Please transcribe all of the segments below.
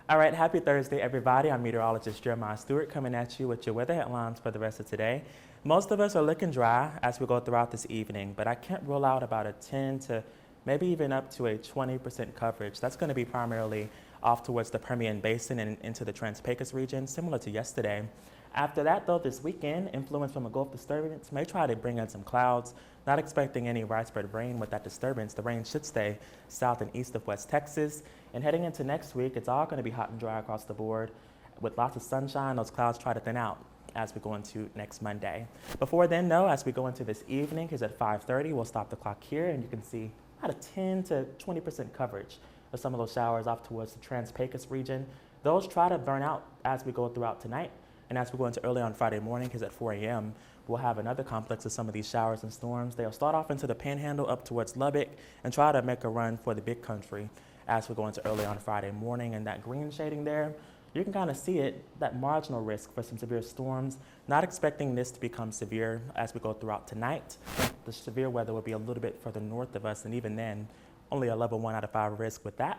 All right, happy Thursday, everybody. I'm Meteorologist Jeremiah Stewart coming at you with your weather headlines for the rest of today. Most of us are looking dry as we go throughout this evening, but I can't rule out about a 10 to maybe even up to a 20% coverage. That's going to be primarily off towards the Permian Basin and into the Trans-Pecos region, similar to yesterday. After that, though, this weekend, influence from a Gulf disturbance may try to bring in some clouds. Not expecting any widespread rain with that disturbance. The rain should stay south and east of West Texas. And heading into next week, it's all going to be hot and dry across the board. With lots of sunshine, those clouds try to thin out as we go into next Monday. Before then, though, as we go into this evening, because at 5:30, we'll stop the clock here, and you can see about a 10 to 20% coverage of some of those showers off towards the Trans-Pecos region. Those try to burn out as we go throughout tonight. And as we go into early on Friday morning, because at 4 a.m., we'll have another complex of some of these showers and storms. They'll start off into the Panhandle up towards Lubbock and try to make a run for the Big Country as we go into early on Friday morning. And that green shading there, you can kind of see it, that marginal risk for some severe storms. Not expecting this to become severe as we go throughout tonight. The severe weather will be a little bit further north of us, and even then, only a level 1 out of 5 risk with that.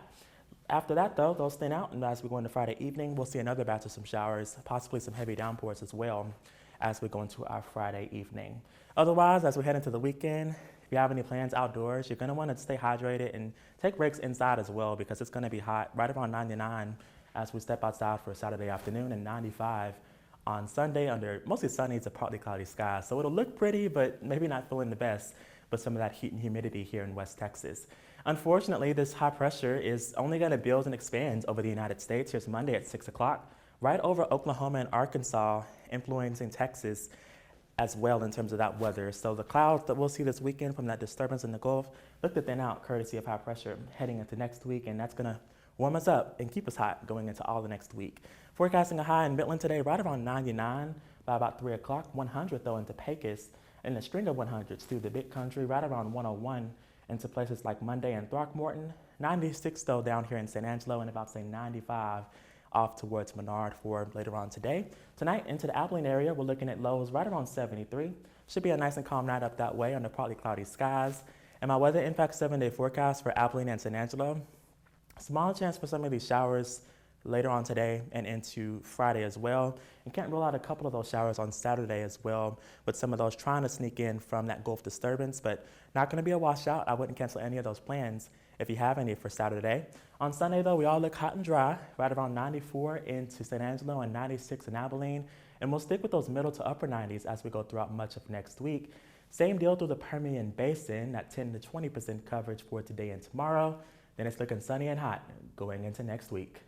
After that, though, they'll thin out, and as we go into Friday evening, we'll see another batch of some showers, possibly some heavy downpours as well as we go into our Friday evening. Otherwise, as we head into the weekend, if you have any plans outdoors, you're going to want to stay hydrated and take breaks inside as well, because it's going to be hot, right around 99 as we step outside for a Saturday afternoon, and 95 on Sunday under mostly sunny to partly cloudy skies. So it'll look pretty, but maybe not feeling the best with some of that heat and humidity here in West Texas. Unfortunately, this high pressure is only going to build and expand over the United States. Here's Monday at 6 o'clock, right over Oklahoma and Arkansas, influencing Texas as well in terms of that weather. So the clouds that we'll see this weekend from that disturbance in the Gulf look to thin out courtesy of high pressure heading into next week, and that's going to warm us up and keep us hot going into all the next week. Forecasting a high in Midland today right around 99 by about 3 o'clock, 100 though into Pecos, and a string of 100s through the Big Country right around 101 into places like Midday and Throckmorton. 96 though down here in San Angelo, and about say 95 off towards Menard for later on today. Tonight into the Abilene area, we're looking at lows right around 73. Should be a nice and calm night up that way under partly cloudy skies. And my weather impact 7-day forecast for Abilene and San Angelo. Small chance for some of these showers later on today and into Friday as well. And can't rule out a couple of those showers on Saturday as well, with some of those trying to sneak in from that Gulf disturbance, but not going to be a washout. I wouldn't cancel any of those plans if you have any for Saturday. On Sunday, though, we all look hot and dry, right around 94 into San Angelo and 96 in Abilene. And we'll stick with those middle to upper 90s as we go throughout much of next week. Same deal through the Permian Basin, that 10 to 20% coverage for today and tomorrow. Then it's looking sunny and hot going into next week.